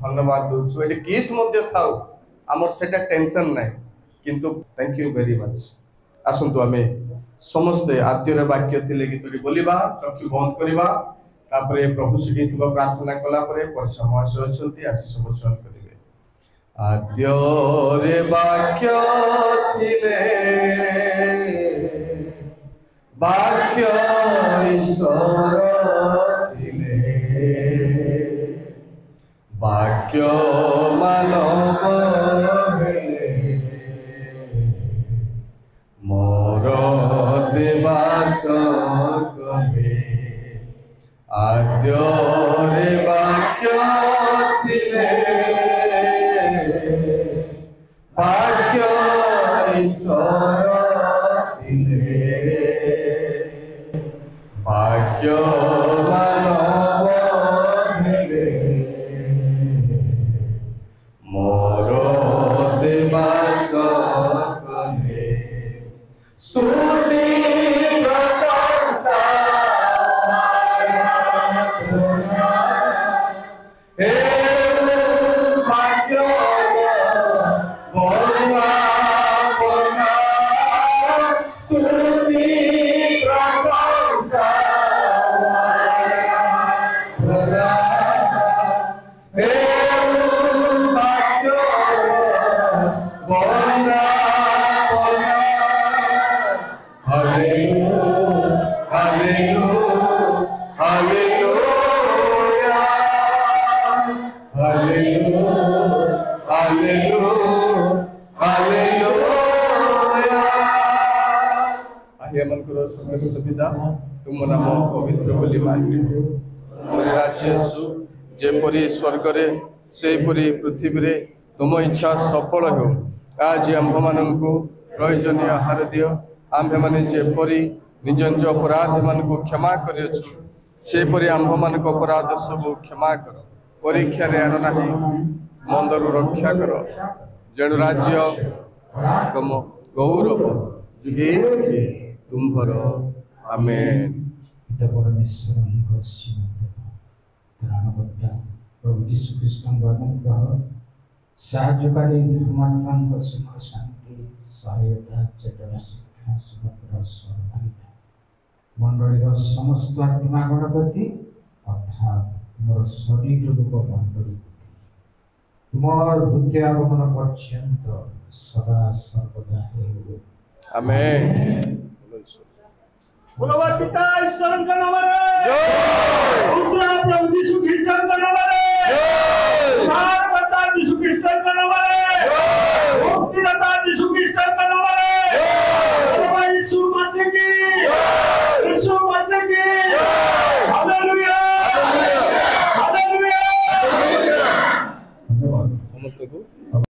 धन्यवाद दूसु ये किस मध्य थाउ आमर सेटा टेंशन नाही किंतु थैंक यू वेरी मच आसंतु आमे समस्त आद्यर वाक्य थिले गीत बोलिबा चक्षु बंद करबा तापरे प्रभु सिटी थिबा प्रार्थना कला परे परिचय महाशय अछंती आशीष वचन करिवे आद्यर वाक्य थिले वाक्य ईश्वर वाक्य मानव मोर देवास कहे आद्य वाक्य थिले वाक्य ईश्वर थिले वाक्य मानव मोर देवास कहे स्तुति प्रशंसा हे भाग्य बोलना बोलना स्तुति प्रशंसा बोलना हे भाग्य बोलना बोलना पिता तुम नाम पवित्र बोली मांगे तुम राज्य जेपरी स्वर्ग रे सेपरी पृथ्वी रे तुम इच्छा सफल हो आज आंभ मान प्रयोजनीय आहार दियो आंभे माने जेपरी निज निज अपराध मान क्षमा करपरी आंभ मान अपराध सब क्षमा कर परीक्षा रे आन नाही मंदरु रक्षा कर जेणु राज्य तुम गौरव जुगे तुम्भर आमेन पिता परमेश्वर प्रभु यीशु कृष्ण अनुग्रह साहाय्यकारी धर्मात्मा सुख शांति सहायता चेतना शिक्षा सुखर सहभागिता मंडलीर समस्त आत्मागण प्रति अर्थात मोर शरीर रूप मंडली तुमर द्वितीय आगमन पर्यंत सदा सर्वदा हे आमेन बोलो पिता ईश्वर का नाम रे जय पुत्र प्रभु यीशु ख्रीष्ट का नाम रे जय माता यीशु ख्रीष्ट का नाम रे जय मुक्तिदाता यीशु ख्रीष्ट का नाम रे जय प्रभु यीशु मसीह की जय यीशु मसीह की जय हालेलुया हालेलुया हालेलुया समस्त को